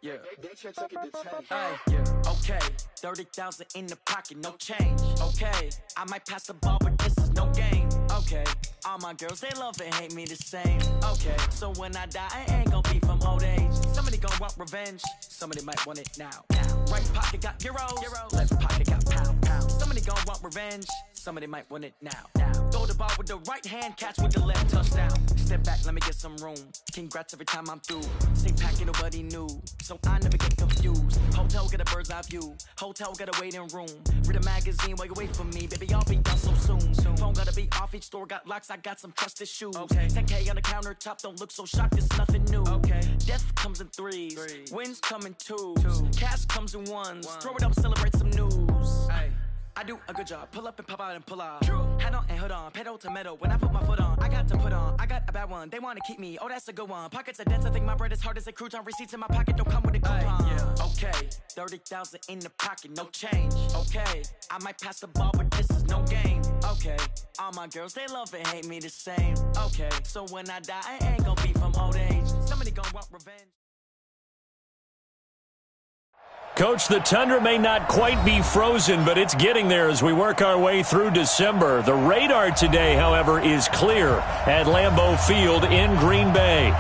Okay, 30,000 in the pocket, no change. Okay, I might pass the ball, but this is no game. Okay, all my girls, they love and hate me the same. Okay, so when I die, I ain't gonna be from old age. Somebody gon' want revenge, somebody might want it now. Right pocket got euros, left pocket got pound. Somebody gon' want revenge, somebody might want it now. Throw the ball with the right hand, catch with the left, touchdown. Step back, let me get some room. Congrats every time I'm through. Same packet, nobody knew, so I never get confused. Hotel get a bird's eye view, hotel got a waiting room. Read a magazine while you wait for me, baby, I'll be done so soon. Phone gotta be off, each store got locks, I got some trusted shoes. 10K on the countertop, don't look so shocked, it's nothing new. Death comes in threes, wins come in twos, cash comes in ones. Throw it up, celebrate some news. I do a good job, pull up and pop out and pull off. Hat on and hood on, pedal to metal. When I put my foot on, I got to put on. I got a bad one, they wanna keep me, oh that's a good one. Pockets are dense, I think my bread is hard as a crouton. Receipts in my pocket don't come with a coupon. Okay, 30,000 in the pocket, no change. Okay, I might pass the ball, but this is no game. Okay, all my girls, they love and hate me the same. Okay, so when I die, I ain't gonna be from old age. Somebody gonna want revenge. Coach, the tundra may not quite be frozen, but it's getting there as we work our way through December. The radar today, however, is clear at Lambeau Field in Green Bay.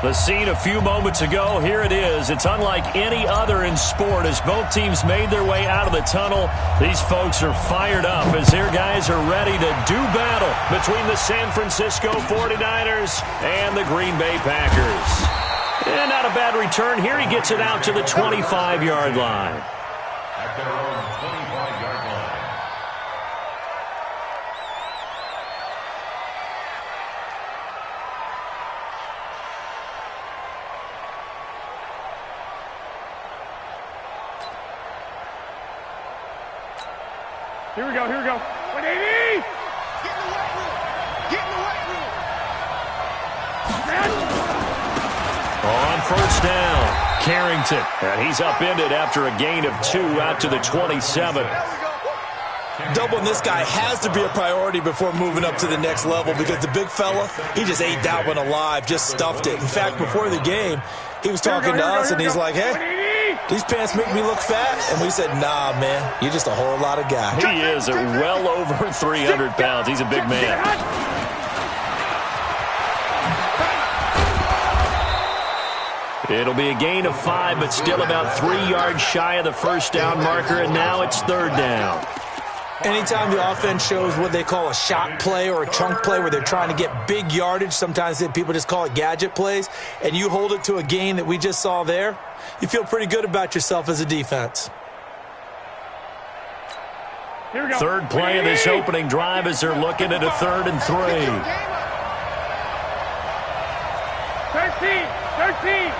The scene a few moments ago, here it is. It's unlike any other in sport as both teams made their way out of the tunnel. These folks are fired up as their guys are ready to do battle between the San Francisco 49ers and the Green Bay Packers. And not a bad return. Here he gets it out to the 25-yard line. At their own 25-yard line. Here we go. 180! Get in the weight room! Get in the weight room! On first down, Carrington. And he's upended after a gain of 2 out to the 27. Doubling this guy has to be a priority before moving up to the next level because the big fella, he just ate that one alive, just stuffed it. In fact, before the game, he was talking to us, and he's like, hey, these pants make me look fat. And we said, nah, man, you're just a whole lot of guy. He is at well over 300 pounds. He's a big man. It'll be a gain of 5, but still about 3 yards shy of the first down marker, and now it's third down. Anytime the offense shows what they call a shot play or a chunk play where they're trying to get big yardage, sometimes people just call it gadget plays, and you hold it to a gain that we just saw there, you feel pretty good about yourself as a defense. Here we go. Third play of this opening drive as they're looking at a 3rd and 3. 13.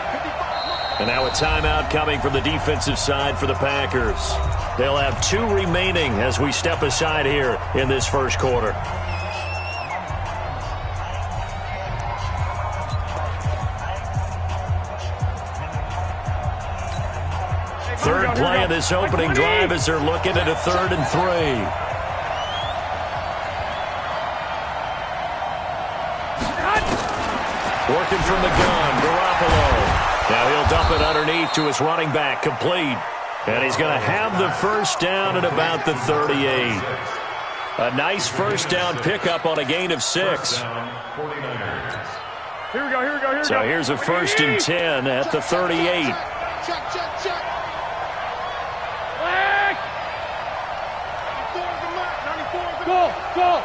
And now a timeout coming from the defensive side for the Packers. They'll have 2 remaining as we step aside here in this first quarter. Third play of this opening drive as they're looking at a 3rd and 3. Working from the gun, Garoppolo. Now he'll dump it underneath to his running back, complete. And he's going to have the first down at about the 38. A nice first down pickup on a gain of 6. Here we go. So here's a 1st and 10 at the 38. Check. Flag! 94 is the mark. 94 is the Go! mark.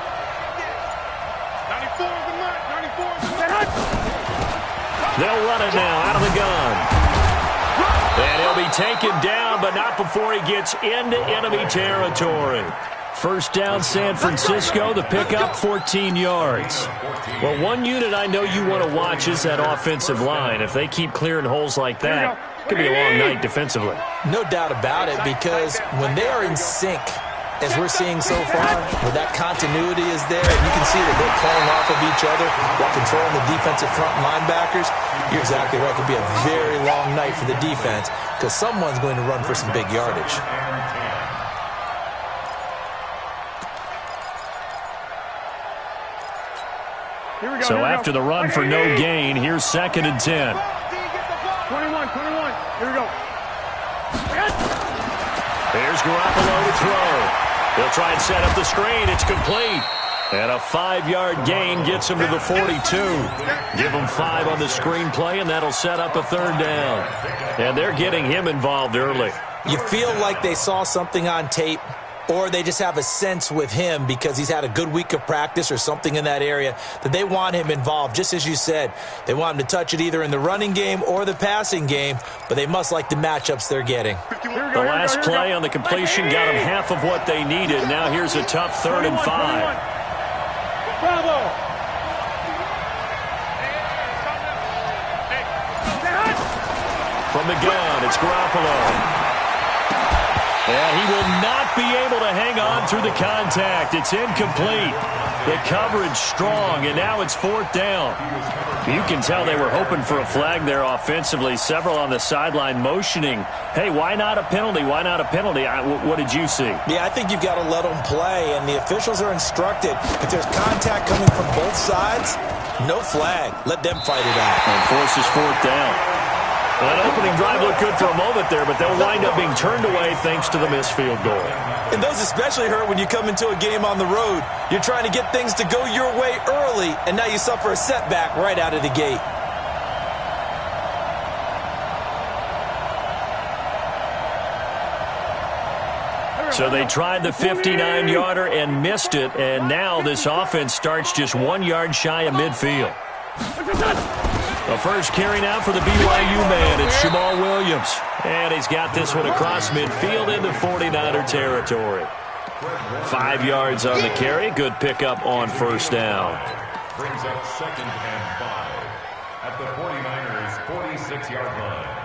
94 is the mark. They'll run it now out of the gun. And he'll be taken down, but not before he gets into enemy territory. First down, San Francisco. The pickup, 14 yards. Well, one unit I know you want to watch is that offensive line. If they keep clearing holes like that, it could be a long night defensively. No doubt about it, because when they are in sync, as we're seeing so far, where that continuity is there, and you can see that they're playing off of each other while controlling the defensive front linebackers, you're exactly right. It could be a very long night for the defense because someone's going to run for some big yardage. So after the run for no gain, here's 2nd and 10. 21. Here we go. Here's Garoppolo to throw. He'll try and set up the screen. It's complete. And a 5-yard gain gets him to the 42. Give him 5 on the screenplay, and that'll set up a 3rd down. And they're getting him involved early. You feel like they saw something on tape, or they just have a sense with him because he's had a good week of practice or something in that area that they want him involved. Just as you said, they want him to touch it either in the running game or the passing game, but they must like the matchups they're getting. The last play on the completion got them half of what they needed. Now here's a tough 3rd and 5. Bravo! From the gun, it's Garoppolo. And he will not be able to hang on through the contact. It's incomplete. The coverage strong, and now it's 4th down. You can tell they were hoping for a flag there offensively. Several on the sideline motioning, hey, why not a penalty? Why not a penalty? What did you see? Yeah, I think you've got to let them play, and the officials are instructed. If there's contact coming from both sides, no flag. Let them fight it out. And forces 4th down. That opening drive looked good for a moment there, but they'll wind up being turned away thanks to the missed field goal. And those especially hurt when you come into a game on the road. You're trying to get things to go your way early, and now you suffer a setback right out of the gate. So they tried the 59-yarder and missed it, and now this offense starts just 1 yard shy of midfield. The first carry now for the BYU man. It's Jamal Williams. And he's got this one across midfield into 49er territory. 5 yards on the carry. Good pickup on 1st down. Brings up 2nd and 5 at the 49ers' 46-yard line.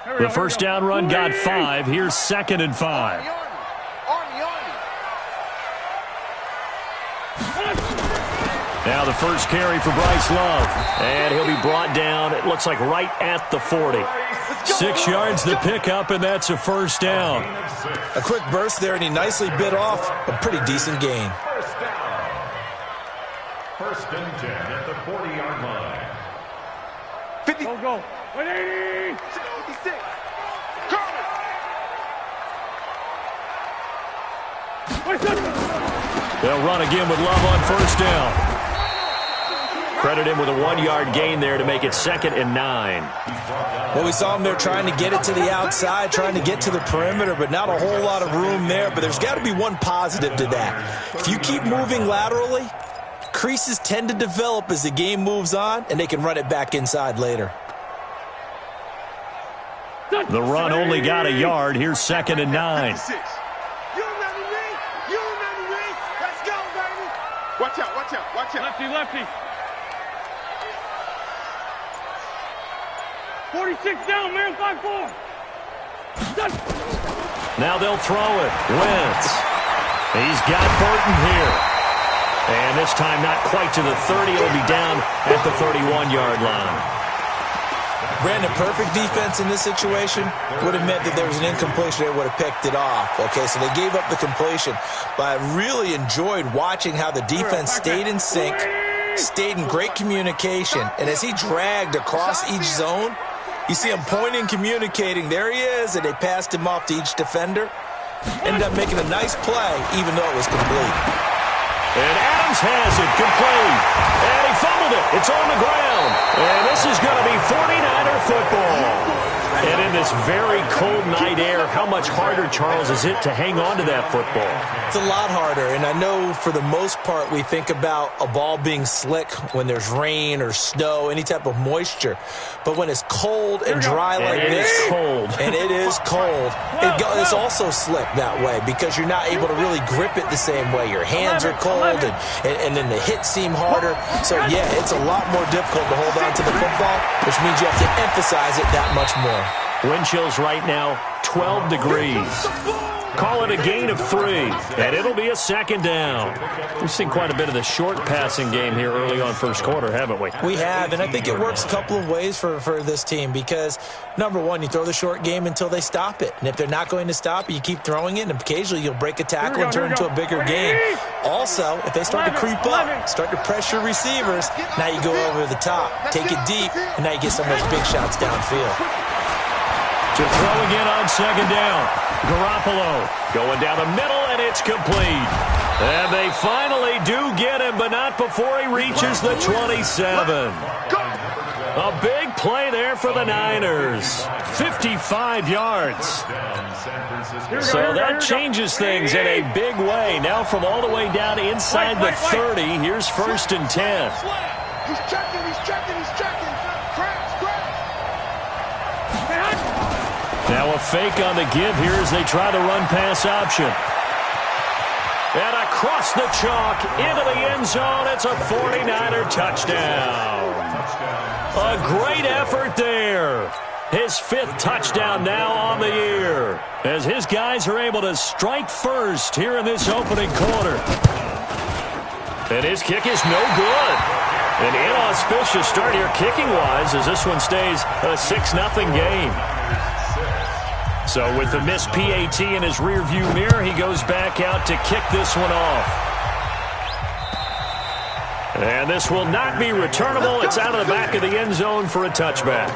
The 1st down run got 5. Here's 2nd and 5. Now the first carry for Bryce Love. And he'll be brought down, it looks like right at the 40. 6 yards the pickup, and that's a 1st down. A quick burst there, and he nicely bit off a pretty decent gain. 1st down. 1st and 10 at the 40-yard line. 50. Go. 180. 66. They'll run again with Love on 1st down. Credit him with a 1 yard gain there to make it 2nd and 9. Well, we saw him there trying to get it to the outside, trying to get to the perimeter, but not a whole lot of room there. But there's got to be one positive to that. If you keep moving laterally, creases tend to develop as the game moves on, and they can run it back inside later. The run only got a yard. Here's 2nd and 9. Watch out, watch out, watch out. Lefty, lefty. 46 down, man, 5-4. Now they'll throw it. Wentz. He's got Burton here. And this time not quite to the 30. It'll be down at the 31-yard line. Brandon, perfect defense in this situation would have meant that there was an incompletion. They would have picked it off. Okay, so they gave up the completion. But I really enjoyed watching how the defense stayed in sync, stayed in great communication. And as he dragged across each zone, you see him pointing, communicating. There he is, and they passed him off to each defender. Ended up making a nice play, even though it was complete. And Adams has it, complete. And he fumbled it. It's on the ground. And this is going to be 49er football. And in this very cold night air, how much harder, Charles, is it to hang on to that football? It's a lot harder, and I know for the most part we think about a ball being slick when there's rain or snow, any type of moisture. But when it's cold and dry like this, and it is cold, it's also slick that way because you're not able to really grip it the same way. Your hands are cold, and then the hits seem harder. So, yeah, it's a lot more difficult to hold on to the football, which means you have to emphasize it that much more. Wind chills right now, 12 degrees. Call it a gain of 3, and it'll be a second down. We've seen quite a bit of the short passing game here early on first quarter, haven't we? We have, and I think it works a couple of ways for this team because, number one, you throw the short game until they stop it. And if they're not going to stop it, you keep throwing it, and occasionally you'll break a tackle and turn into a bigger game. Also, if they start to creep up, start to pressure receivers, now you go over the top, take it deep, and now you get some of those big shots downfield. To throw again on second down. Garoppolo going down the middle, and it's complete. And they finally do get him, but not before he reaches the 27. A big play there for the Niners. 55 yards. So that changes things in a big way. Now from all the way down inside the 30, here's 1st and 10. He's checking. Now a fake on the give here as they try to run pass option. And across the chalk into the end zone. It's a 49er touchdown. A great effort there. His 5th touchdown now on the year as his guys are able to strike first here in this opening quarter. And his kick is no good. An inauspicious start here kicking-wise as this one stays a 6-0 game. So with the missed PAT in his rearview mirror, he goes back out to kick this one off. And this will not be returnable. It's out of the back of the end zone for a touchback.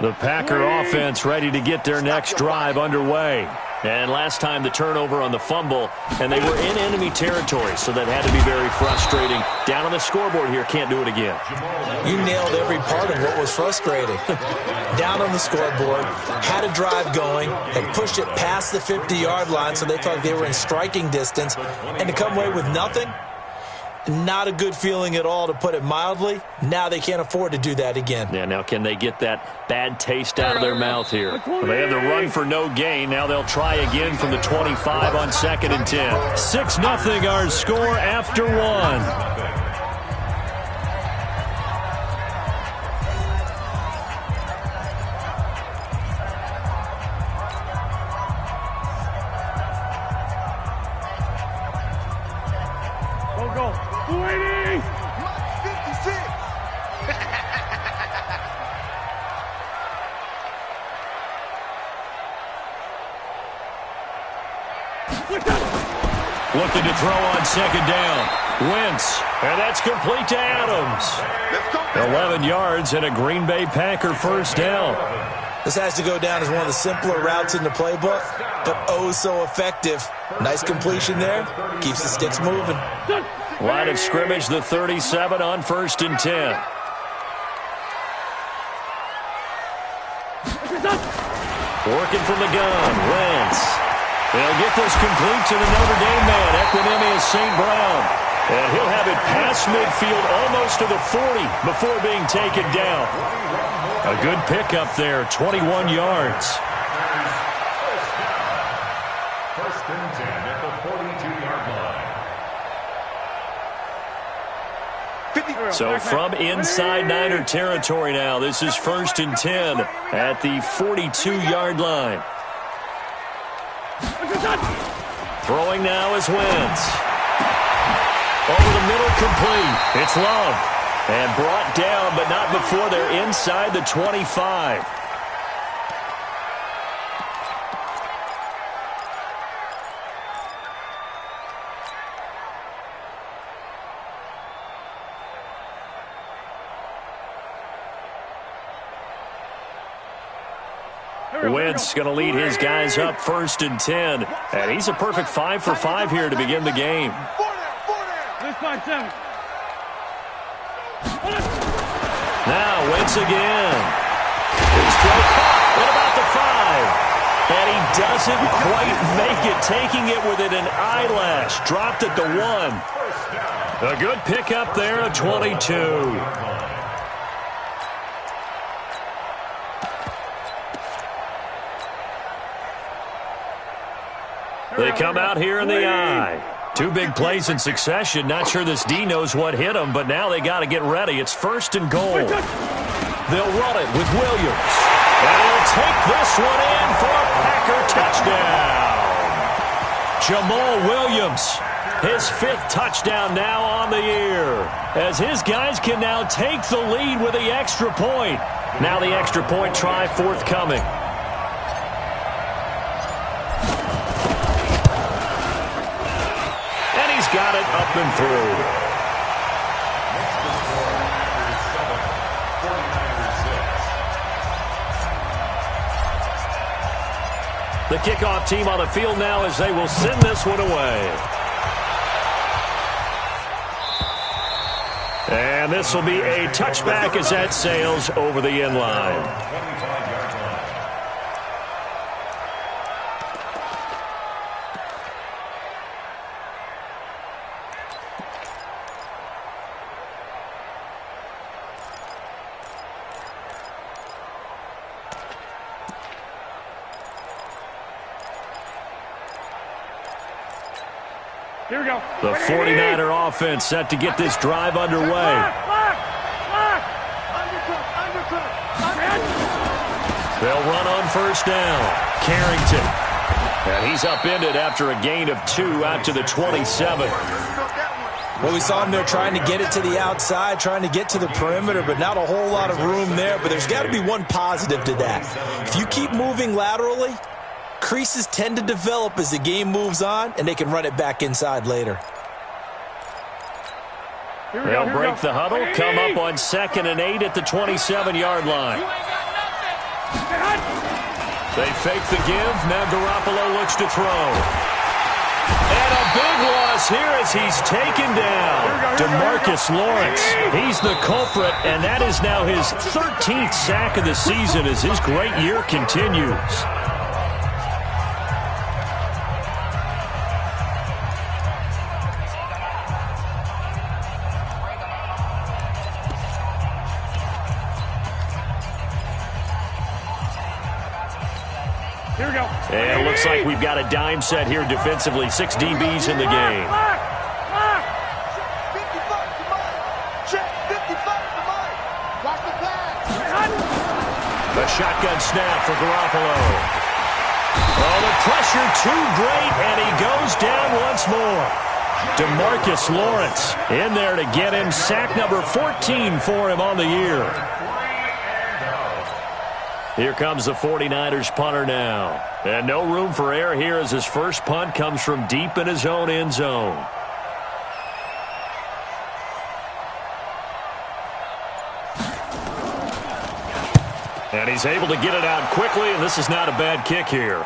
The Packer offense ready to get their next drive underway. And last time the turnover on the fumble, and they were in enemy territory, so that had to be very frustrating. Down on the scoreboard here, can't do it again. You nailed every part of what was frustrating. Down on the scoreboard, had a drive going, and pushed it past the 50-yard line so they felt they were in striking distance, and to come away with nothing, not a good feeling at all, to put it mildly. Now they can't afford to do that again. Yeah, now can they get that bad taste out of their mouth here? Well, they had the run for no gain. Now they'll try again from the 25 on 2nd and 10. 6-0 our score after 1. Looking to throw on second down. Wentz, and that's complete to Adams. 11 yards and a Green Bay Packer first down. This has to go down as one of the simpler routes in the playbook, but oh so effective. Nice completion there. Keeps the sticks moving. Line of scrimmage, the 37 on 1st and 10. Working from the gun, Wentz. They'll get this complete to the Notre Dame man, Equinemius St. Brown. And he'll have it past midfield almost to the 40 before being taken down. A good pickup there, 21 yards. First and 10 at the 42-yard line. So from inside Niner territory now, this is 1st and 10 at the 42-yard line. Throwing now is Wentz. Over the middle, complete. It's Love. And brought down, but not before they're inside the 25. Wentz going to lead his guys up 1st and 10. And he's a perfect 5 for 5 here to begin the game. Now Wentz again. His throw caught at about the 5. And he doesn't quite make it, taking it within an eyelash. Dropped at the 1. A good pickup there, a 22. They come out here in the I. 2 big plays in succession. Not sure this D knows what hit him, but now they got to get ready. It's 1st and goal. They'll run it with Williams. And he'll take this one in for a Packer touchdown. Jamal Williams, his 5th touchdown now on the year, as his guys can now take the lead with the extra point. Now the extra point try forthcoming. And he's got it up and through. The kickoff team on the field now as they will send this one away. And this will be a touchback as that sails over the end line. Here we go. The 49er offense set to get this drive underway. They'll run on 1st down. Carrington. And he's upended after a gain of 2 out to the 27. Well, we saw him there trying to get it to the outside, trying to get to the perimeter, but not a whole lot of room there. But there's got to be one positive to that. If you keep moving laterally, creases tend to develop as the game moves on, and they can run it back inside later. They'll break the huddle, come up on 2nd and 8 at the 27-yard line. They fake the give. Now Garoppolo looks to throw. And a big loss here as he's taken down. DeMarcus Lawrence, he's the culprit, and that is now his 13th sack of the season as his great year continues. And it looks like we've got a dime set here defensively. 6 DBs in the game. The shotgun snap for Garoppolo. Oh, the pressure too great, and he goes down once more. DeMarcus Lawrence in there to get him sack number 14 for him on the year. Here comes the 49ers punter now. And no room for error here as his first punt comes from deep in his own end zone. And he's able to get it out quickly, and this is not a bad kick here.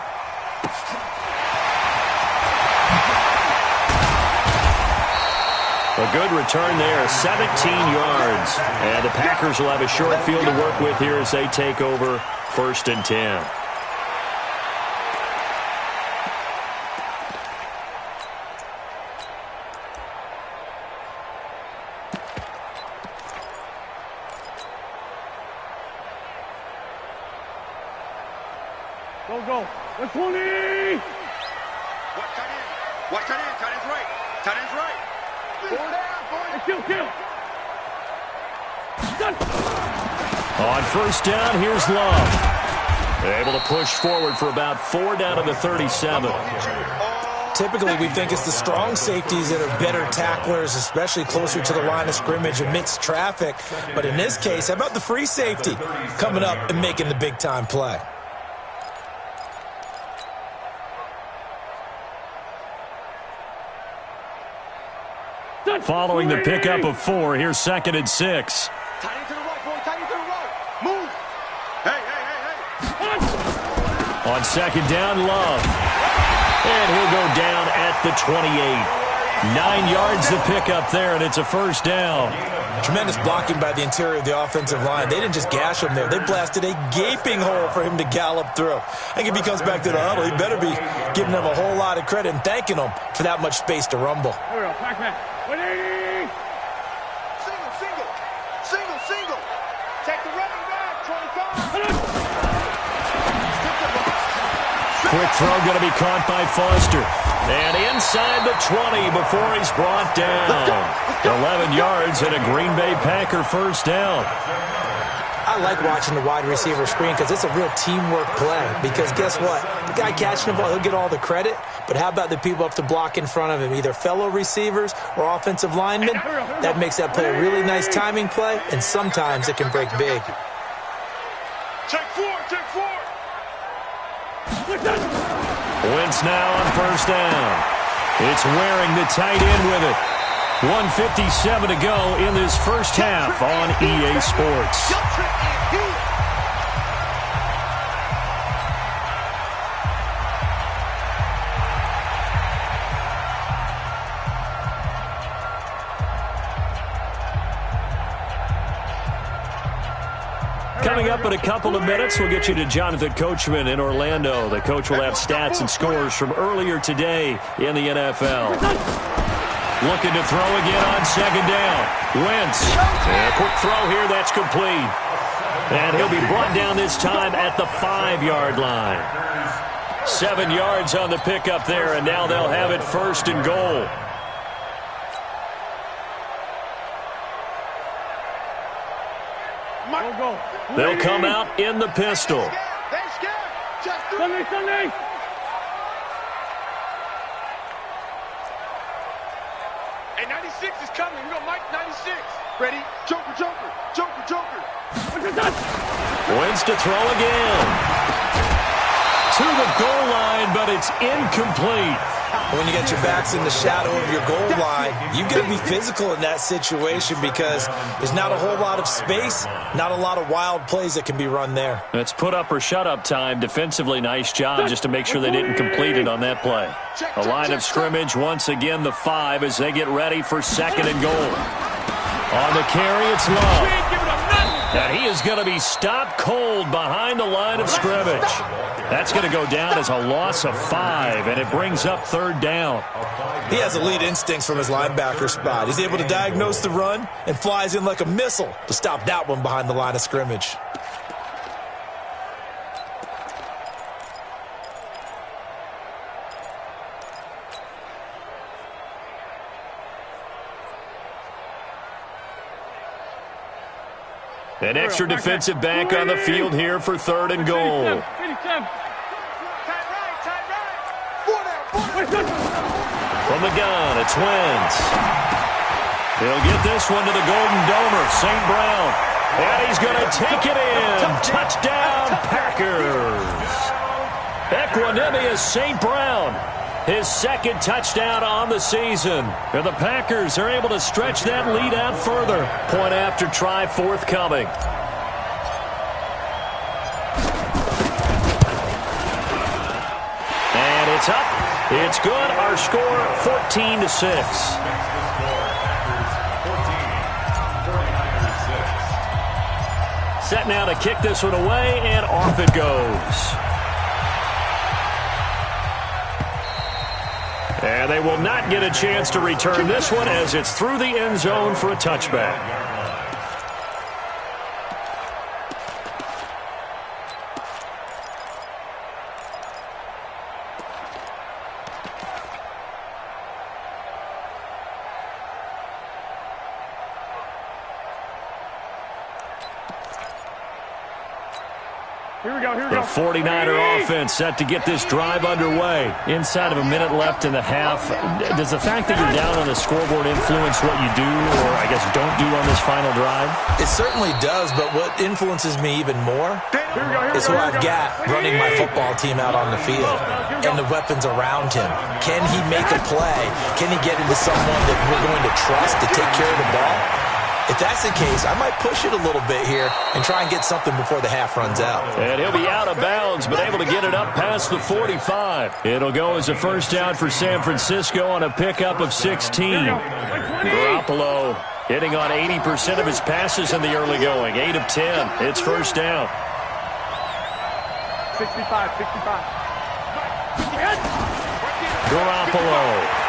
A good return there, 17 yards. And the Packers will have a short field to work with here as they take over 1st and 10. Go. 120. Watch tight end. Watch tight end. Tight end's right. Tight end's right. Four down. Kill. On 1st down, here's Love. They're able to push forward for about 4 down to the 37. Typically, we think it's the strong safeties that are better tacklers, especially closer to the line of scrimmage amidst traffic. But in this case, how about the free safety coming up and making the big-time play? Following the pickup of 4, here's 2nd and 6. Tight end to the right, boy. Tight end to the right. Move. Hey. On 2nd down, Love. And he'll go down at the 28. 9 yards to pick up there, and it's a 1st down. Tremendous blocking by the interior of the offensive line. They didn't just gash him there. They blasted a gaping hole for him to gallop through. I think if he comes back to the huddle, he better be giving them a whole lot of credit and thanking them for that much space to rumble. Here we go. Pac-Man. 180. Single. Take the running back. 25. Quick throw going to be caught by Foster. And inside the 20 before he's brought down. 11 yards and a Green Bay Packer first down. I like watching the wide receiver screen because it's a real teamwork play. Because guess what? The guy catching the ball, he'll get all the credit. But how about the people up to block in front of him, either fellow receivers or offensive linemen? That makes that play a really nice timing play, and sometimes it can break big. Take four, take four. Wentz now on first down. It's wearing the tight end with it. 1:57 to go in this first half on EA Sports. Coming up in a couple of minutes, we'll get you to Jonathan Coachman in Orlando. The coach will have stats and scores from earlier today in the NFL. Looking to throw again on second down. Wentz. A quick throw here. That's complete. And he'll be brought down this time at the 5-yard line. 7 yards on the pickup there, and now they'll have it first and goal. They'll come out in the pistol. Sunday. Hey, 96 is coming. We got Mike 96. Ready? Joker. Wentz to throw again. To the goal line, but it's incomplete. When you get your backs in the shadow of your goal line, you've got to be physical in that situation because there's not a whole lot of space, not a lot of wild plays that can be run there. It's put up or shut up time. Defensively, nice job just to make sure they didn't complete it on that play. A line of scrimmage, once again the 5 as they get ready for second and goal. On the carry, it's Love. And he is going to be stopped cold behind the line of scrimmage. That's going to go down as a loss of 5, and it brings up third down. He has elite instincts from his linebacker spot. He's able to diagnose the run and flies in like a missile to stop that one behind the line of scrimmage. An extra defensive back on the field here for third and goal. From the gun, it's Wentz. He'll get this one to the Golden Domer, St. Brown. And he's going to take it in. Touchdown, Packers. Equanimous St. Brown. His second touchdown on the season. And the Packers are able to stretch that lead out further. Point after try forthcoming. And it's up. It's good. Our score 14-6. Set now to kick this one away, and off it goes. And they will not get a chance to return this one as it's through the end zone for a touchback. The 49er offense set to get this drive underway. Inside of a minute left in the half. Does the fact that you're down on the scoreboard influence what you do, or I guess don't do on this final drive? It certainly does, but what influences me even more is who I've got running my football team out on the field and the weapons around him. Can he make a play? Can he get into someone that we're going to trust to take care of the ball? If that's the case, I might push it a little bit here and try and get something before the half runs out. And he'll be out of bounds, but able to get it up past the 45. It'll go as a first down for San Francisco on a pickup of 16. Garoppolo hitting on 80% of his passes in the early going. 8 of 10. It's first down. 65. Garoppolo.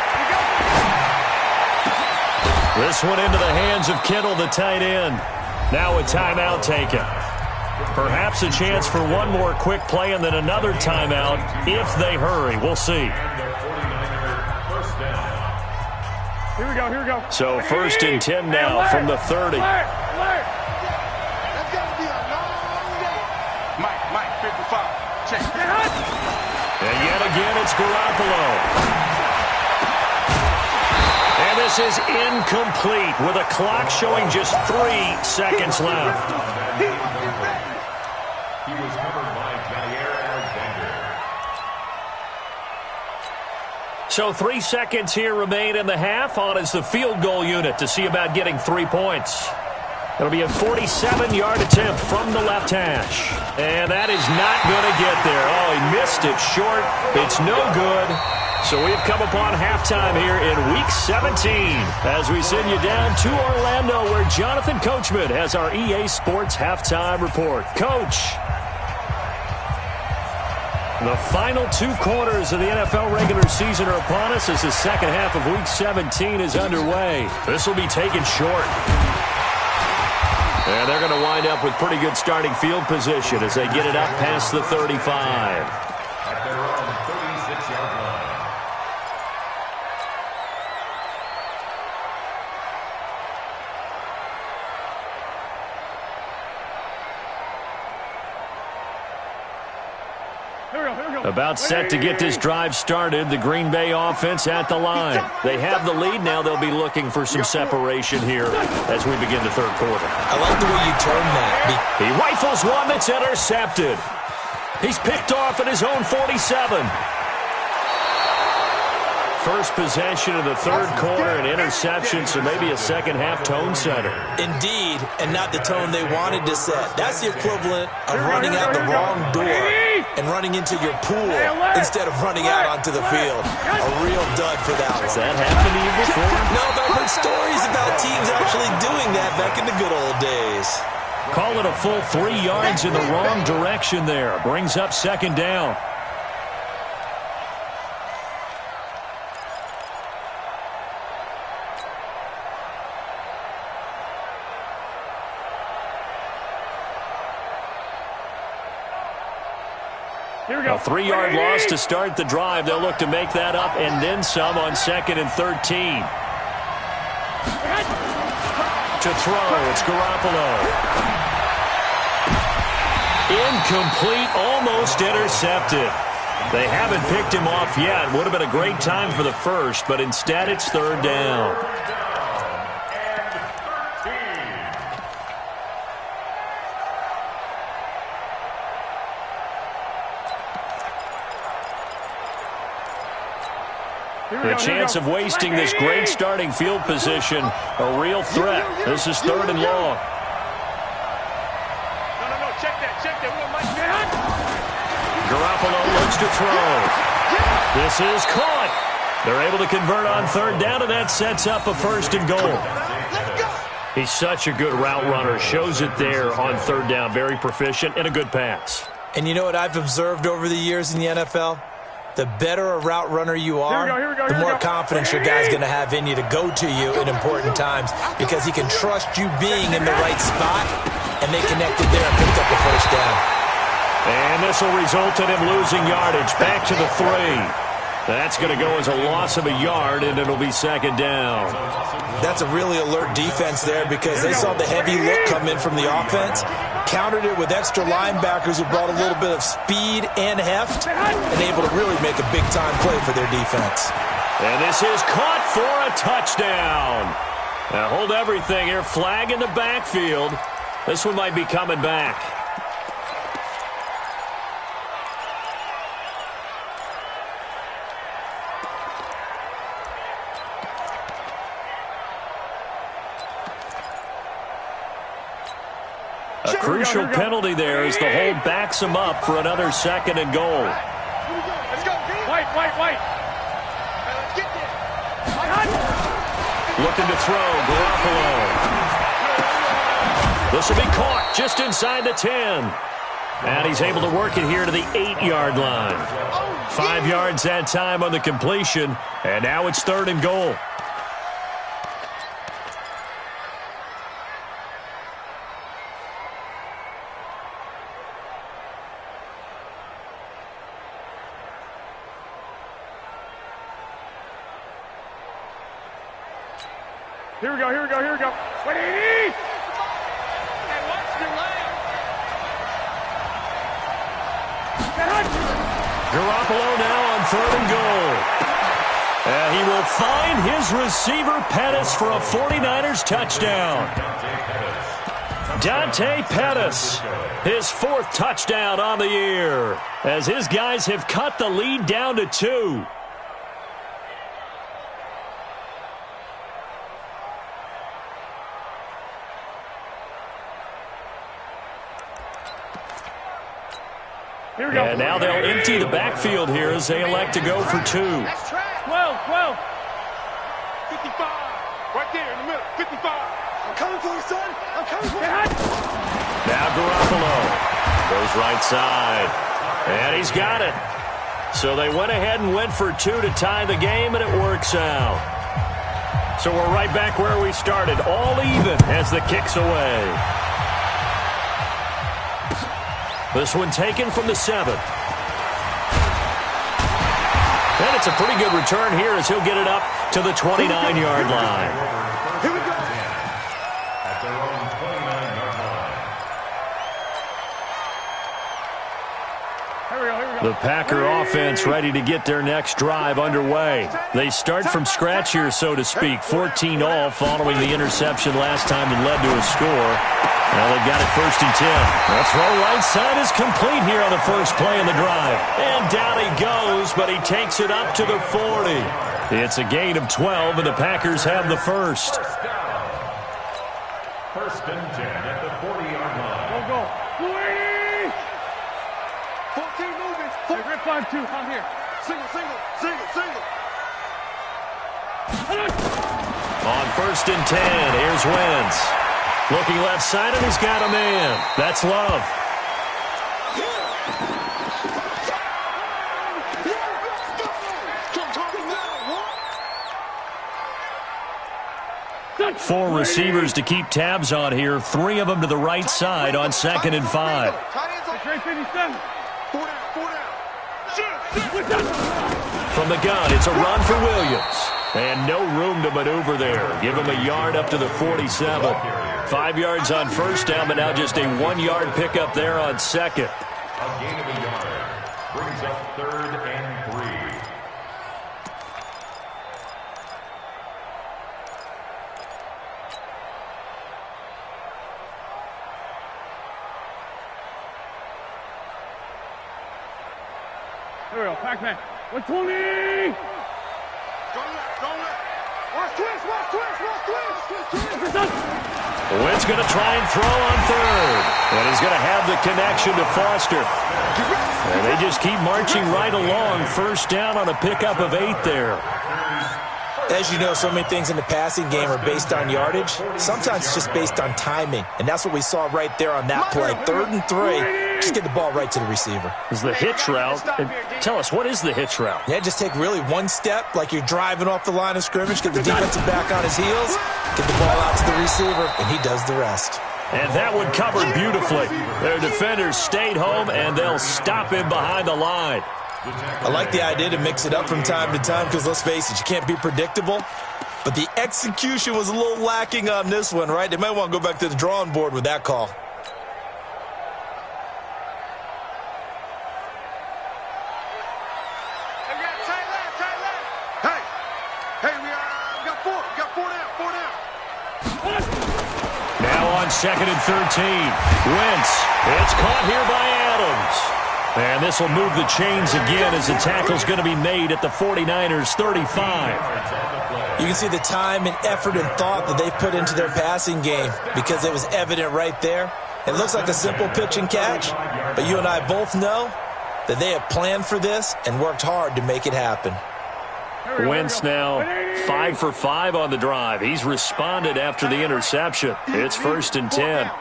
This one into the hands of Kittle, the tight end. Now a timeout taken. Perhaps a chance for one more quick play and then another timeout if they hurry. We'll see. Here we go, here we go. So 1st and 10 now from the 30. Alert, alert. That's got to be a long day. Mike, 55. Check. And yet again, it's Garoppolo. And this is incomplete with a clock showing just 3 seconds left. He was covered by Jair Alexander. So 3 seconds here remain in the half. On is the field goal unit to see about getting 3 points. It'll be a 47-yard attempt from the left hash. And that is not going to get there. Oh, he missed it short. It's no good. So we've come upon halftime here in Week 17 as we send you down to Orlando where Jonathan Coachman has our EA Sports Halftime Report. Coach, the final 2 quarters of the NFL regular season are upon us as the second half of Week 17 is underway. This will be taken short. And they're going to wind up with pretty good starting field position as they get it up past the 35. At their own 36-yard line. About set to get this drive started, the Green Bay offense at the line. They have the lead. Now they'll be looking for some separation here as we begin the third quarter. I like the way you term that. He rifles one that's intercepted. He's picked off at his own 47. First possession of the third quarter, an interception, so maybe a second-half tone setter. Indeed, and not the tone they wanted to set. That's the equivalent of running out the wrong door and running into your pool instead of running out onto the field. A real dud for that one. Has that happened to you before? No, but I've heard stories about teams actually doing that back in the good old days. Call it a full 3 yards in the wrong direction there. Brings up second down. Here we go. A 3-yard loss to start the drive. They'll look to make that up and then some on 2nd and 13. To throw, it's Garoppolo. Incomplete, almost intercepted. They haven't picked him off yet. Would have been a great time for the first, but instead it's third down. The chance of wasting this great starting field position, a real threat. This is third and long. No, check that. Garoppolo looks to throw. This is caught. They're able to convert on third down, and that sets up a first and goal. He's such a good route runner. Shows it there on third down. Very proficient and a good pass. And you know what I've observed over the years in the NFL? The better a route runner you are, the more confidence your guy's going to have in you to go to you in important times because he can trust you being in the right spot, and they connected there and picked up the first down. And this will result in him losing yardage. Back to the 3. That's going to go as a loss of a yard, and it'll be second down. That's a really alert defense there because they saw the heavy look come in from the offense, countered it with extra linebackers who brought a little bit of speed and heft, and able to really make a big-time play for their defense. And this is caught for a touchdown. Now hold everything here. Flag in the backfield. This one might be coming back. A crucial penalty there as the hold backs him up for another second and goal. Let's go. White. Let's get there. Looking to throw, Garoppolo. This will be caught just inside the 10. And he's able to work it here to the 8-yard line. 5 yards that time on the completion, and now it's third and goal. Here we go. Wait! Hey, watch your leg. Garoppolo now on 3rd and goal. And he will find his receiver, Pettis, for a 49ers touchdown. Dante Pettis, his 4th touchdown on the year, as his guys have cut the lead down to 2. Here we go. And now they'll empty the backfield here as they elect to go for 2. 12. 55. Right there in the middle. 55. I'm coming for you, son. I'm coming for you. Now Garoppolo goes right side. And he's got it. So they went ahead and went for 2 to tie the game, and it works out. So we're right back where we started, all even as the kick's away. This one taken from the 7. And it's a pretty good return here as he'll get it up to the 29-yard line. Here we go. At their own 29-yard line. The Packer offense ready to get their next drive underway. They start from scratch here, so to speak. 14 all following the interception last time that led to a score. Now they've got it 1st and 10. The throw right side is complete here on the first play of the drive. And down he goes, but he takes it up to the 40. It's a gain of 12, and the Packers have the first. First and 10 at the 40-yard line. Go. 14 moving. Hey, rip on 2. I'm here. Single. On 1st and 10, here's Wentz. Looking left side, and he's got a man. That's Love. Four receivers to keep tabs on here. 3 of them to the right side on 2nd and 5. From the gun, it's a run for Williams. And no room to maneuver there. Give him a yard up to the 47. 5 yards on 1st down, but now just a 1-yard pickup there on 2nd. A gain of a yard. Brings up 3rd and 3. Here we go. Pac-Man. 120. Don't let. Watch twist. Wentz going to try and throw on 3rd. And he's going to have the connection to Foster. And they just keep marching right along. 1st down on a pickup of 8 there. As you know, so many things in the passing game are based on yardage. Sometimes it's just based on timing. And that's what we saw right there on that play. 3rd and 3. Just get the ball right to the receiver. Is the hitch route. And tell us, what is the hitch route? Yeah, just take really one step like you're driving off the line of scrimmage, get the defensive back on his heels, get the ball out to the receiver, and he does the rest. And that one covered beautifully. Their defenders stayed home, and they'll stop him behind the line. I like the idea to mix it up from time to time because, let's face it, you can't be predictable. But the execution was a little lacking on this one, right? They might want to go back to the drawing board with that call. Now on 2nd and 13. Wentz. It's caught here by Adams. And this will move the chains again as the tackle's going to be made at the 49ers 35. You can see the time and effort and thought that they've put into their passing game because it was evident right there. It looks like a simple pitch and catch, but you and I both know that they have planned for this and worked hard to make it happen. Wentz now 5 for 5 on the drive. He's responded after the interception. It's 1st and 10.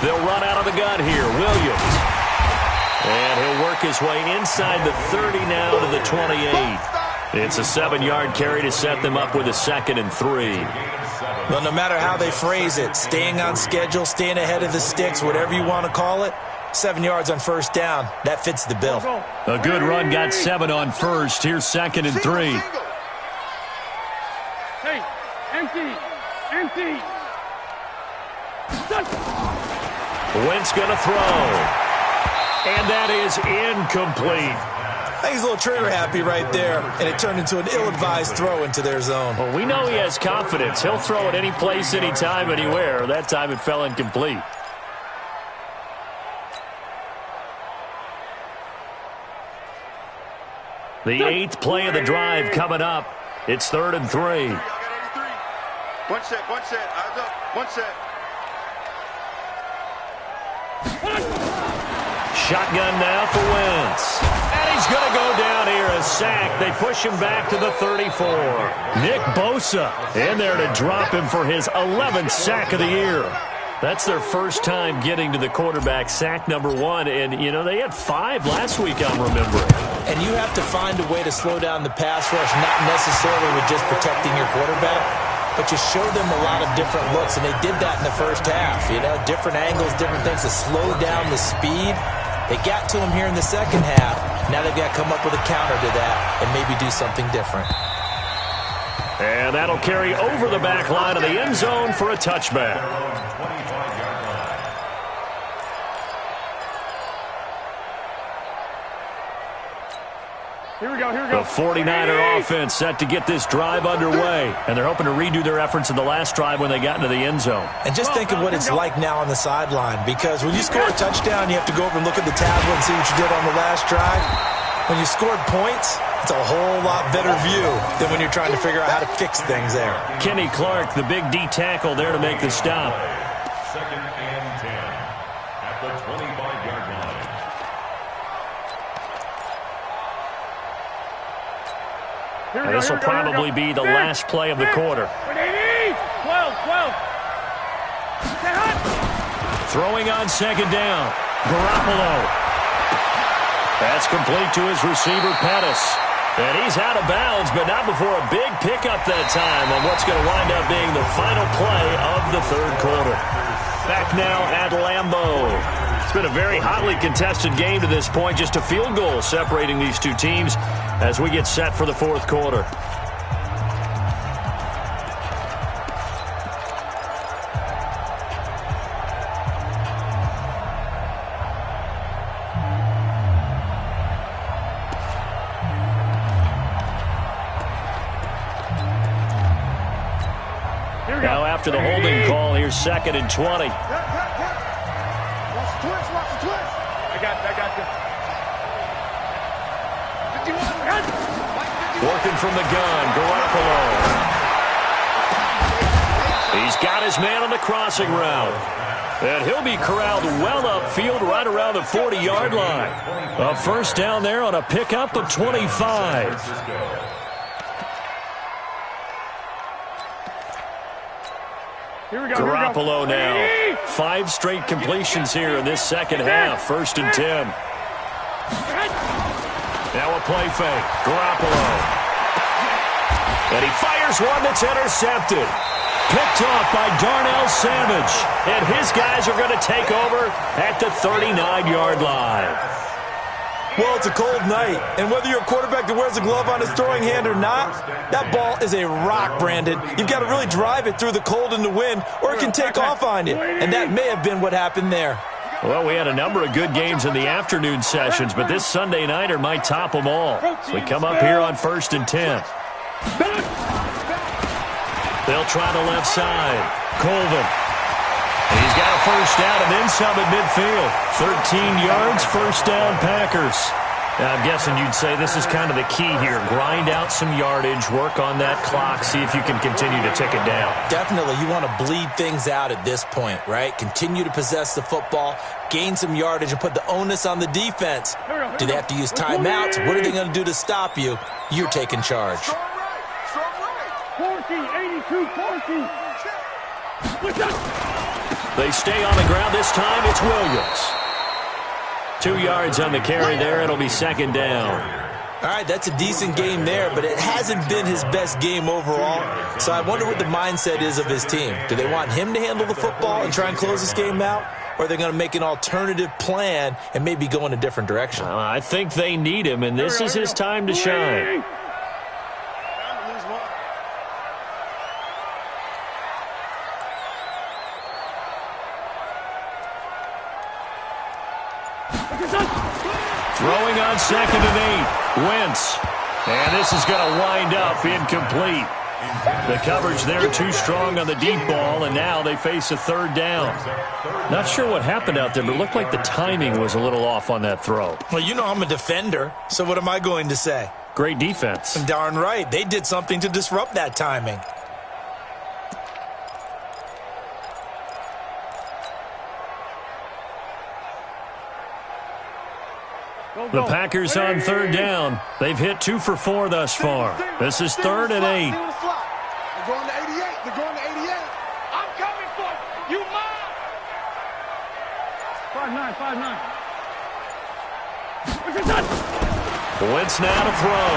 They'll run out of the gun here. Williams. And he'll work his way inside the 30 now to the 28. It's a 7-yard carry to set them up with a 2nd and 3. Well, no matter how they phrase it, staying on schedule, staying ahead of the sticks, whatever you want to call it, 7 yards on 1st down, that fits the bill. A good run got 7 on 1st. Here's 2nd and 3. Empty. Wentz going to throw. And that is incomplete. I think he's a little trigger happy right there, and it turned into an ill-advised throw into their zone. Well, we know he has confidence. He'll throw it any place, anytime, anywhere. That time it fell incomplete. The 8th play of the drive coming up. It's 3rd and 3. One set, eyes up, one set. Shotgun now for Wentz. And he's going to go down here, a sack. They push him back to the 34. Nick Bosa in there to drop him for his 11th sack of the year. That's their first time getting to the quarterback, sack number 1. And, you know, they had 5 last week, I'm remembering. And you have to find a way to slow down the pass rush, not necessarily with just protecting your quarterback, but you show them a lot of different looks, and they did that in the first half. You know, different angles, different things to slow down the speed. They got to him here in the second half. Now they've got to come up with a counter to that and maybe do something different. And that'll carry over the back line of the end zone for a touchback. Here we go. The 49er offense set to get this drive underway. And they're hoping to redo their efforts in the last drive when they got into the end zone. And just think of what it's like now on the sideline, because when you score a touchdown, you have to go over and look at the tablet and see what you did on the last drive. When you scored points, it's a whole lot better view than when you're trying to figure out how to fix things there. Kenny Clark, the big D tackle there to make the stop. 2nd and 10 at the 25-yard line. This will probably be the last play of the quarter. 12. Throwing on 2nd down. Garoppolo. That's complete to his receiver, Pettis. And he's out of bounds, but not before a big pickup that time on what's going to wind up being the final play of the 3rd quarter. Back now at Lambeau. It's been a very hotly contested game to this point. Just a field goal separating these two teams as we get set for the 4th quarter. Now after the holding call, here's 2nd and 20. Watch the twist. I got you. Working from the gun, Garoppolo. He's got his man on the crossing route. And he'll be corralled well upfield right around the 40-yard line. A first down there on a pickup of 25. Garoppolo now. 5 straight completions here in this second half. 1st and 10. Now a play fake. Garoppolo. And he fires one that's intercepted. Picked off by Darnell Savage. And his guys are going to take over at the 39-yard line. Well, it's a cold night, and whether you're a quarterback that wears a glove on his throwing hand or not, that ball is a rock, Brandon. You've got to really drive it through the cold and the wind, or it can take off on you. And that may have been what happened there. Well, we had a number of good games in the afternoon sessions, but this Sunday nighter might top them all. So we come up here on 1st and 10. They'll try the left side. Colvin. He's got a first down and then some at midfield. 13 yards, first down, Packers. Now, I'm guessing you'd say this is kind of the key here. Grind out some yardage, work on that clock, see if you can continue to tick it down. Definitely. You want to bleed things out at this point, right? Continue to possess the football, gain some yardage, and put the onus on the defense. Do they have to use timeouts? What are they going to do to stop you? You're taking charge. Strong right. 82, 40. They stay on the ground. This time it's Williams. 2 yards on the carry there. It'll be 2nd down. All right, that's a decent game there, but it hasn't been his best game overall. So I wonder what the mindset is of his team. Do they want him to handle the football and try and close this game out? Or are they going to make an alternative plan and maybe go in a different direction? I think they need him, and this is his time to shine. Throwing on 2nd and 8. Wentz. And this is going to wind up incomplete. The coverage there too strong on the deep ball, and now they face a 3rd down. Not sure what happened out there, but it looked like the timing was a little off on that throw. Well, you know I'm a defender, so what am I going to say? Great defense. Darn right. They did something to disrupt that timing. The Packers on 3rd down. They've hit 2 for 4 thus far. This is 3rd and 8. They're going to 88. They're going to 88. I'm coming for you. You mine. 5-9, 5-9. Wentz now to throw.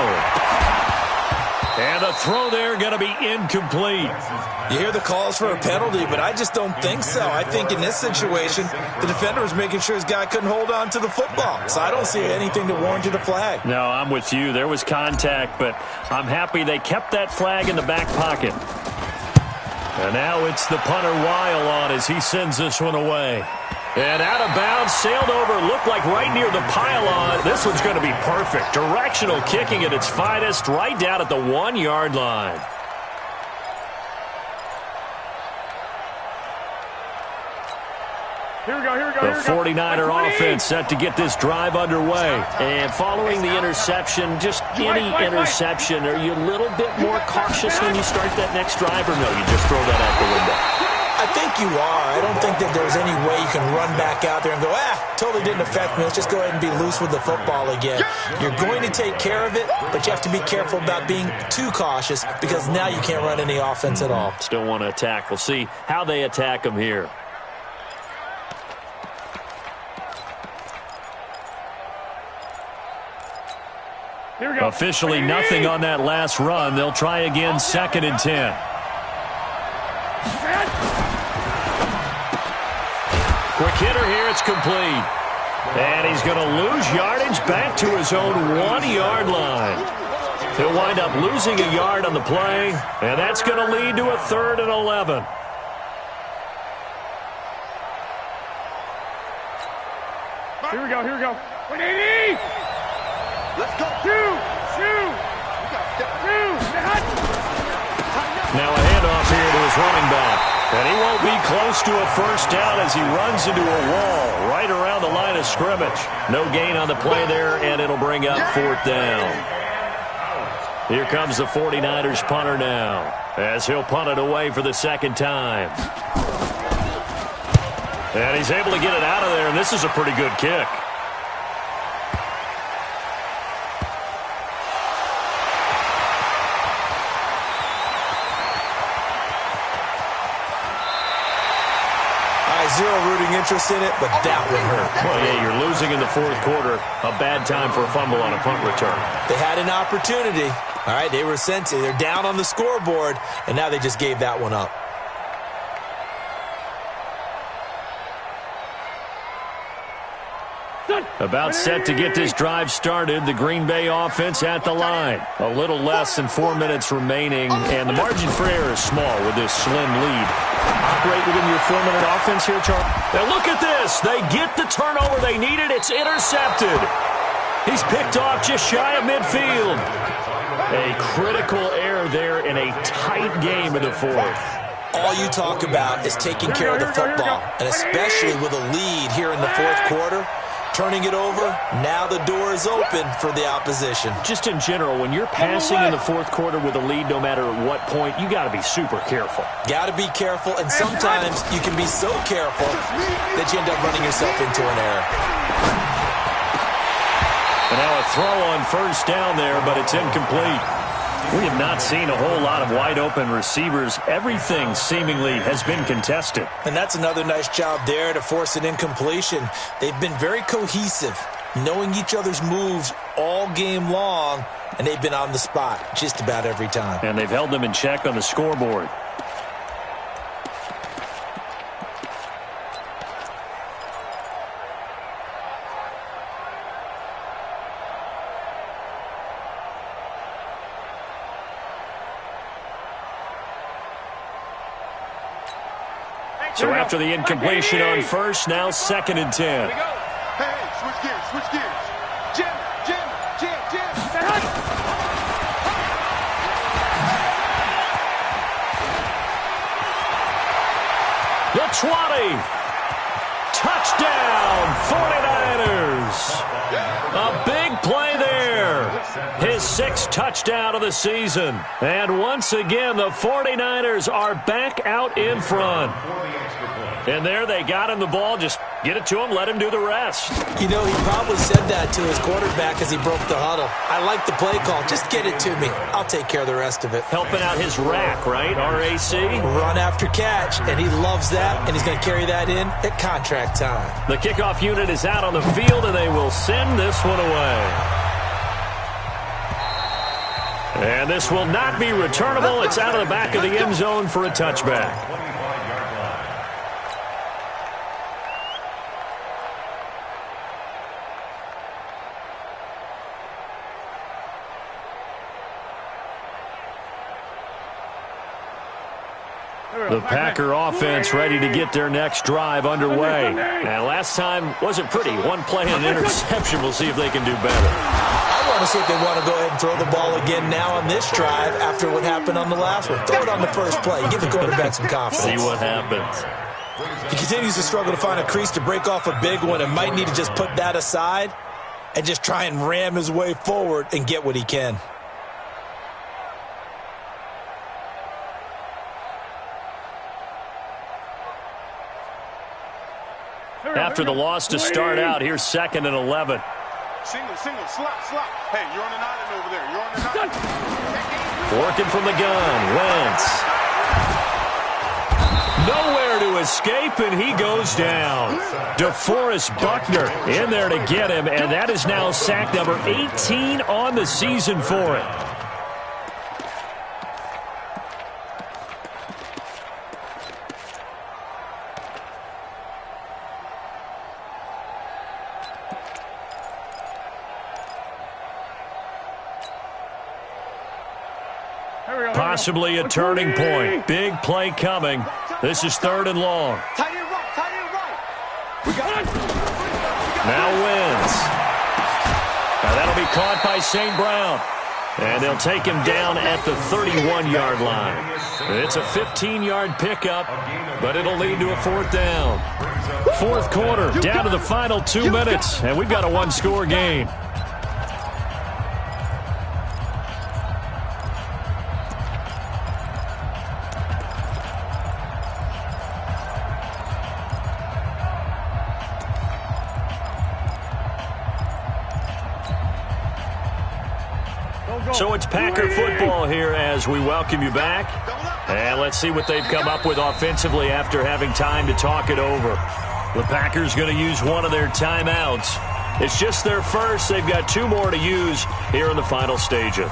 And the throw there going to be incomplete. You hear the calls for a penalty, but I just don't think so. I think in this situation, the defender was making sure his guy couldn't hold on to the football. So I don't see anything to warrant a flag. No, I'm with you. There was contact, but I'm happy they kept that flag in the back pocket. And now it's the punter Weil on as he sends this one away. And out of bounds, sailed over, looked like right near the pylon. This one's going to be perfect. Directional kicking at its finest, right down at the 1-yard line. Here we go. The 49er offense set to get this drive underway. And following the interception, just any interception, are you a little bit more cautious when you start that next drive, or no, you just throw that out the window? I think you are. I don't think that there's any way you can run back out there and go, totally didn't affect me. Let's just go ahead and be loose with the football again. You're going to take care of it, but you have to be careful about being too cautious because now you can't run any offense at all. Still want to attack. We'll see how they attack them here. Here we go. Officially nothing on that last run. They'll try again 2nd and 10. Quick hitter here, it's complete. And he's going to lose yardage back to his own 1-yard line. He'll wind up losing a yard on the play, and that's going to lead to a 3rd and 11. Here we go. 180. Let's go. Two. Now a handoff here to his running back. And he won't be close to a 1st down as he runs into a wall right around the line of scrimmage. No gain on the play there, and it'll bring up 4th down. Here comes the 49ers punter now as he'll punt it away for the 2nd time. And he's able to get it out of there, and this is a pretty good kick. Zero rooting interest in it, but that would hurt. Well, yeah, you're losing in the 4th quarter. A bad time for a fumble on a punt return. They had an opportunity. All right, they were sensitive. They're down on the scoreboard, and now they just gave that one up. About set to get this drive started. The Green Bay offense at the line. A little less than 4 minutes remaining, and the margin for error is small with this slim lead. Operate within your 4-minute offense here, Charles. Now look at this. They get the turnover they needed. It's intercepted. He's picked off just shy of midfield. A critical error there in a tight game in the 4th. All you talk about is taking care of the football, and especially with a lead here in the 4th quarter. Turning it over, now the door is open for the opposition. Just in general, when you're passing in the 4th quarter with a lead, no matter at what point, you got to be super careful. Got to be careful, and sometimes you can be so careful that you end up running yourself into an error. And now a throw on 1st down there, but it's incomplete. We have not seen a whole lot of wide-open receivers. Everything seemingly has been contested. And that's another nice job there to force an incompletion. They've been very cohesive, knowing each other's moves all game long, and they've been on the spot just about every time. And they've held them in check on the scoreboard. So after the incompletion on 1st, now 2nd and 10. Hey, switch gears. The 20. Touchdown, 49ers. A big play there. His 6th touchdown of the season. And once again, the 49ers are back out in front. And there they got him the ball. Just get it to him, let him do the rest. You know, he probably said that to his quarterback as he broke the huddle. I like the play call. Just get it to me. I'll take care of the rest of it. Helping out his rack, right? R-A-C? Run after catch, and he loves that, and he's going to carry that in at contract time. The kickoff unit is out on the field, and they will send this one away. And this will not be returnable. It's out of the back of the end zone for a touchback. The Packer offense ready to get their next drive underway. And last time wasn't pretty. One play and an interception. We'll see if they can do better. I want to see if they want to go ahead and throw the ball again now on this drive after what happened on the last one. Throw it on the first play. Give the quarterback some confidence. See what happens. He continues to struggle to find a crease to break off a big one and might need to just put that aside and just try and ram his way forward and get what he can. After the loss to start out, here's 2nd and 11. Single, slap. Hey, you're on an island over there. You're on an island. Working from the gun, Wentz. Nowhere to escape, and he goes down. DeForest Buckner in there to get him, and that is now sack number 18 on the season for him. Possibly a turning point. Big play coming. This is 3rd and long. Tight end right. We got it. Now wins. Now that'll be caught by St. Brown. And they'll take him down at the 31-yard line. It's a 15-yard pickup, but it'll lead to a 4th down. 4th quarter, down to the final 2 minutes, and we've got a 1-score game. So it's Packer football here as we welcome you back. And let's see what they've come up with offensively after having time to talk it over. The Packers going to use one of their timeouts. It's just their first. They've got 2 more to use here in the final stages.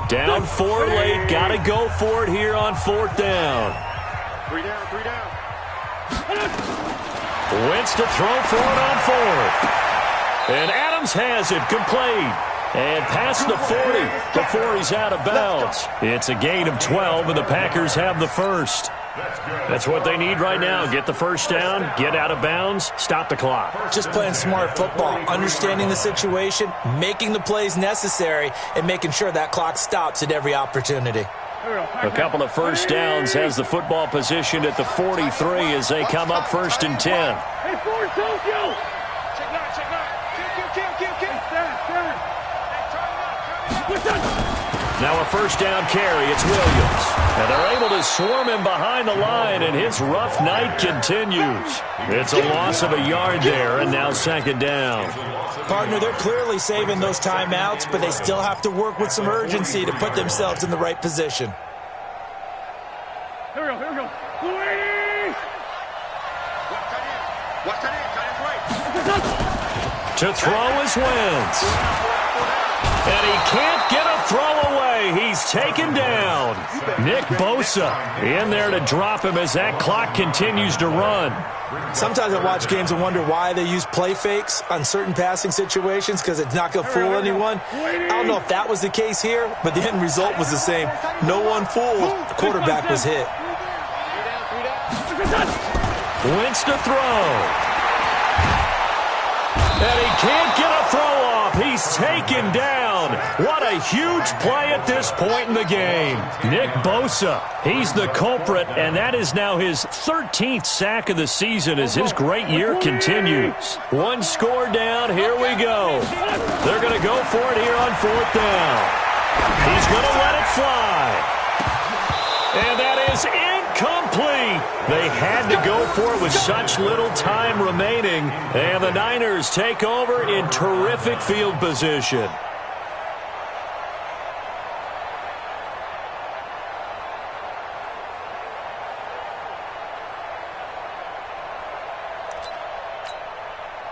Down 4 late. Got to go for it here on 4th down. 3 down. Wentz to throw for it on 4th. And Adams has it complete. And past the 40 before he's out of bounds. It's a gain of 12, and the Packers have the first. That's what they need right now. Get the first down, get out of bounds, stop the clock. Just playing smart football, understanding the situation, making the plays necessary, and making sure that clock stops at every opportunity. A couple of first downs has the football positioned at the 43 as they come up 1st and 10. Hey, Forrest, don't go! Check out. Now a first down carry. It's Williams. And they're able to swarm him behind the line, and his rough night continues. It's a loss of a yard there, and now 2nd down. Partner, they're clearly saving those timeouts, but they still have to work with some urgency to put themselves in the right position. Here we go. Louis! Watch that in. Right. To throw is Wentz. And he can't get a throw away. He's taken down. Nick Bosa in there to drop him as that clock continues to run. Sometimes I watch games and wonder why they use play fakes on certain passing situations because it's not going to fool anyone. I don't know if that was the case here, but the end result was the same. No one fooled. The quarterback was hit. Wentz to throw. And he can't get a throw off. He's taken down. What a huge play at this point in the game. Nick Bosa, he's the culprit, and that is now his 13th sack of the season as his great year continues. One score down. Here we go. They're going to go for it here on 4th down. He's going to let it fly. And that is incomplete. They had to go for it with such little time remaining. And the Niners take over in terrific field position.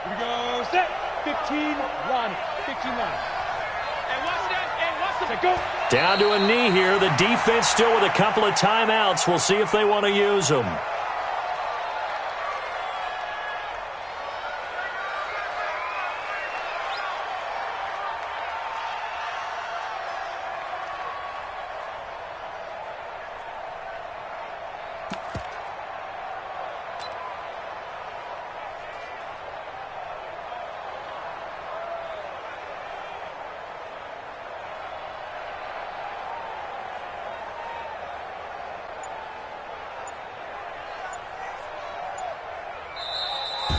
Here we go, set, 15, run, 15 line. And what's that? And what's the go? Down to a knee here. The defense still with a couple of timeouts. We'll see if they want to use them.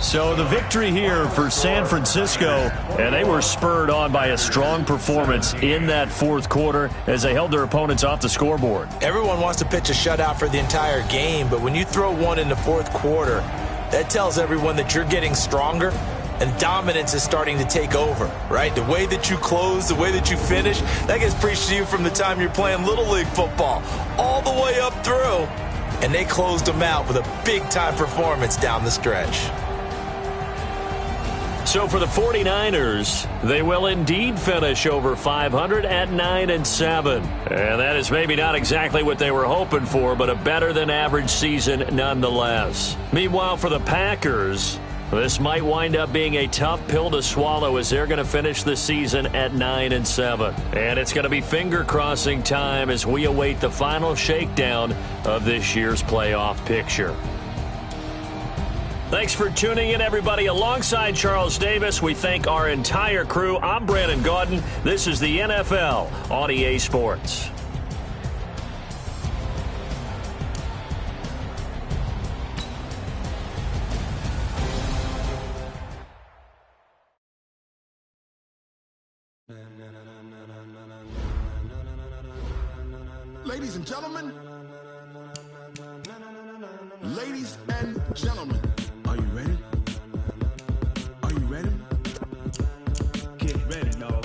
So the victory here for San Francisco, and they were spurred on by a strong performance in that 4th quarter as they held their opponents off the scoreboard. Everyone wants to pitch a shutout for the entire game, but when you throw one in the 4th quarter, that tells everyone that you're getting stronger and dominance is starting to take over, right? The way that you close, the way that you finish, that gets preached to you from the time you're playing Little League football all the way up through, and they closed them out with a big-time performance down the stretch. So for the 49ers, they will indeed finish over 500 at 9-7. And that is maybe not exactly what they were hoping for, but a better than average season nonetheless. Meanwhile, for the Packers, this might wind up being a tough pill to swallow as they're going to finish the season at 9-7. And it's going to be finger-crossing time as we await the final shakedown of this year's playoff picture. Thanks for tuning in, everybody. Alongside Charles Davis, we thank our entire crew. I'm Brandon Gaudin. This is the NFL on EA Sports. Ladies and gentlemen, ladies and gentlemen, are you ready? Are you ready? Get ready, dog.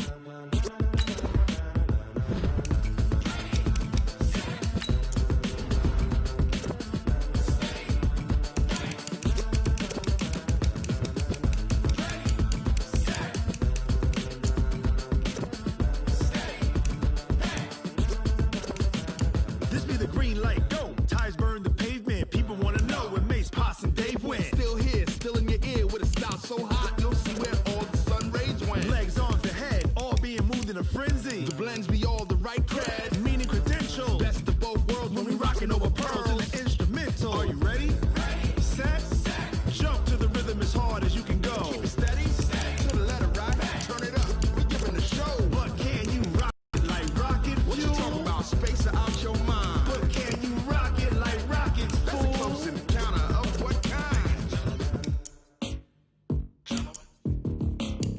This be the green light, go. Tires burn the pavement. People want to know when Mace, Potts, and Dave went. Still here, still in your ear with a style so hot, you'll see where all the sun rays went. Legs on the head, all being moved in a frenzy. The blends be all the right cred, meaning credentials. Best of both worlds when we rockin' over pearls in the instrumental. Are you ready? Set. Jump to the rhythm as hard as you can go. Keep it steady. To the letter right. Turn it up. We giving the show. But can you rock it like rocket fuel? What you talking about? Space out your mind. But can you rock it like rockets, fool? That's a close encounter of what kind?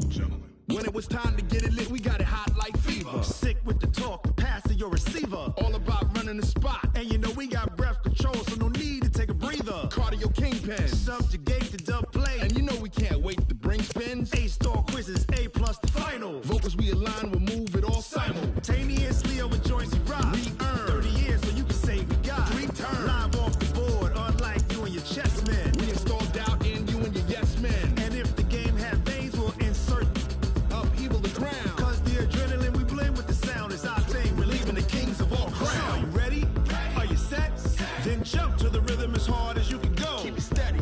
Gentlemen. When it was time to get it lit, we got it hot like fever. Sick with the talk, pass to your receiver. All about running the spot. And you know we got breath control, so no need to take a breather. Cardio kingpin, subjugate the dub play. And you know we can't wait to bring spins. A-star quizzes, A+ the final. Vocals we align, we'll move it all simultaneously over joints we rock. We earn 30 years, so you can say we got 3 turns. Live off the board, unlike you and your chess men. We install doubt in you and your yes men. And if the game had veins, we'll insert upheaval the crown. Cause the adrenaline we blend with the sound is our thing. We're leaving the kings of all crowns. Are you ready? Are you set? Then jump to the rhythm as hard as you can go. Keep it steady.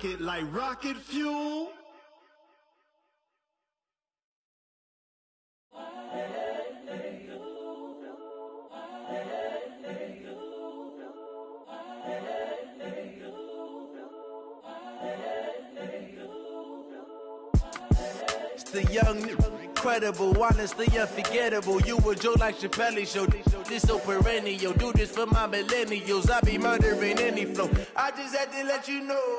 it like rocket fuel. It's the young, incredible, honestly unforgettable. You a Joe like Chappelle show. This so perennial. Do this for my millennials. I be murdering any flow. I just had to let you know.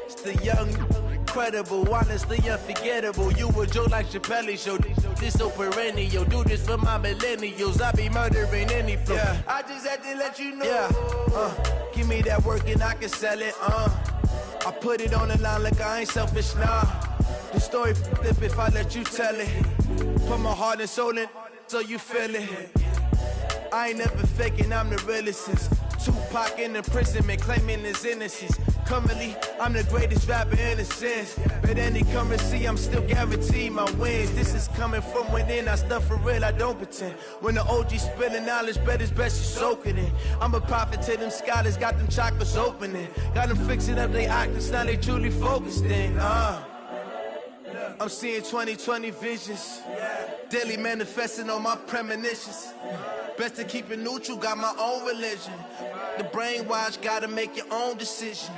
It's the young, incredible, honestly unforgettable. You a Joe like Chappelle show. This so perennial. Do this for my millennials. I be murdering any flow. Yeah. I just had to let you know. Yeah. Give me that work and I can sell it. I put it on the line like I ain't selfish, nah. The story flip if I let you tell it. Put my heart and soul in so you feel it. I ain't never faking, I'm the realest since Tupac in imprisonment, claiming his innocence. Currently, I'm the greatest rapper in a sense. But any currency, I'm still guaranteed my wins. This is coming from within, I stuff for real, I don't pretend. When the OG spilling knowledge, bet it's best you soak it in. I'm a prophet to them scholars, got them chakras opening. Got them fixing up they octaves, now they truly focused in. I'm seeing 2020 visions, daily manifesting on my premonitions. Best to keep it neutral, got my own religion. The brainwash, gotta make your own decision.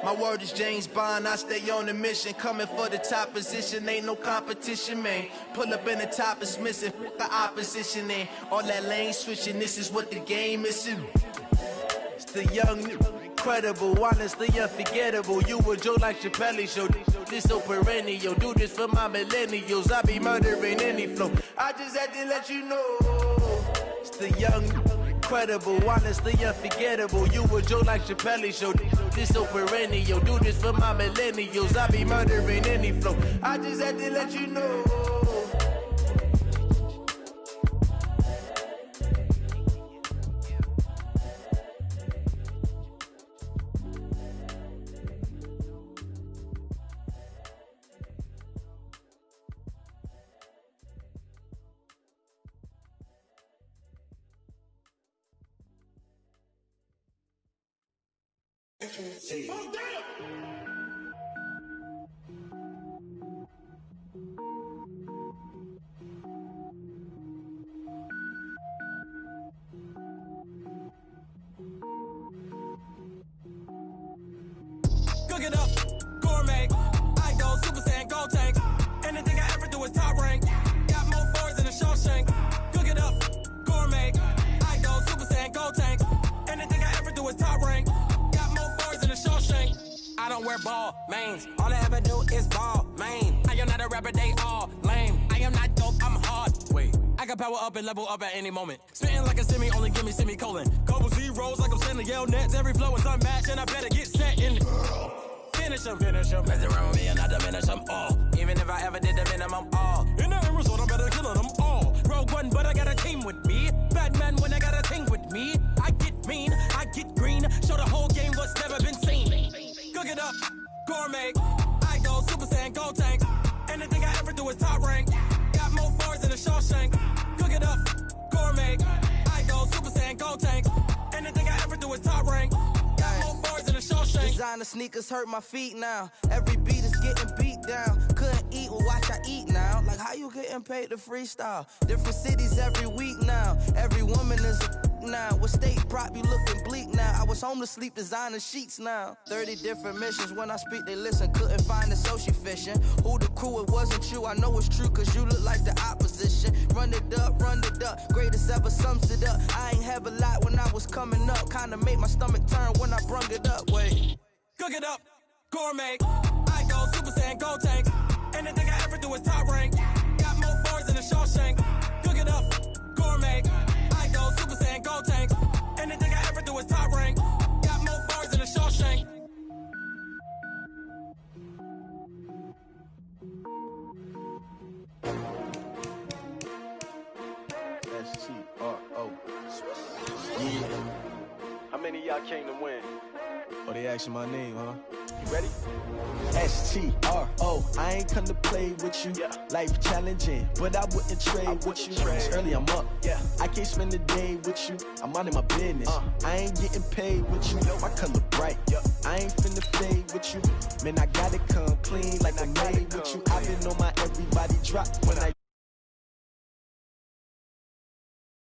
My word is James Bond, I stay on the mission. Coming for the top position, ain't no competition, man. Pull up in the top, it's missing, the opposition in. All that lane switching, this is what the game is. It's the young, incredible, honestly unforgettable. You a Joe like Chappelle show. This so perennial. Do this for my millennials. I be murdering any flow. I just had to let you know. It's the young, incredible, honestly unforgettable. You a Joe like Chappelle show. This so perennial. Do this for my millennials. I be murdering any flow. I just had to let you know. Cook it up, gourmet. I go Super Saiyan, gold tank. Anything I ever do is top rank. Got more boys than a Shawshank. Cook it up, gourmet. I go Super Saiyan, gold tank. Anything I ever do is top rank. Got more boys than a Shawshank. I don't wear ball mains. All I ever do is ball main. I am not a rapper, they all lame. I am not dope, I'm hard. Wait, I can power up and level up at any moment. Spitting like a semi, only give me semicolon. Couple zeros like I'm sending yell nets. Every flow is unmatched and I better get set in. Finish them. Mess around with me and I diminish them all. Even if I ever did the minimum all. In the end result, I'm better killing them all. Rogue One, but I got a team with me. Batman when I got a team with me. I get mean, I get green. Show the whole game what's never been seen. Cook it up, gourmet. I go Super Saiyan, gold tank. Anything I ever do is top rank. Got more bars than a Shawshank. Cook it up, gourmet. I go Super Saiyan, gold tank. Anything I ever do is top rank. Got more bars than a Shawshank. Designer sneakers hurt my feet now. Every beat is getting beat down. Couldn't eat, well watch I eat now. Like how you getting paid to freestyle? Different cities every week now. Every woman is a now. With state prop, you looking bleak now. I was home to sleep designing sheets now. 30 different missions. When I speak, they listen. Couldn't find the social fishing. Who the crew, it wasn't you. I know it's true, cause you look like the opposition. Run it up. Greatest ever sums it up. I ain't have a lot when I was coming up. Kinda made my stomach turn when I brung it up. Wait. Cook it up, gourmet. I go Super Saiyan, gold tank. Anything I ever do is top rank. Got more bars than a Shawshank. Cook it up, gourmet. I go Super Saiyan, gold tank. Anything I ever do is top rank. Got more bars than a Shawshank. S-T-R-O. Yeah. How many of y'all came to win? Oh, they asking my name, huh? You ready? S-T-R-O. I ain't come to play with you. Life challenging, but I wouldn't trade with you. It's early, I'm up. I can't spend the day with you. I'm out of my business. I ain't getting paid with you. My color bright. I ain't finna fade with you. drop when I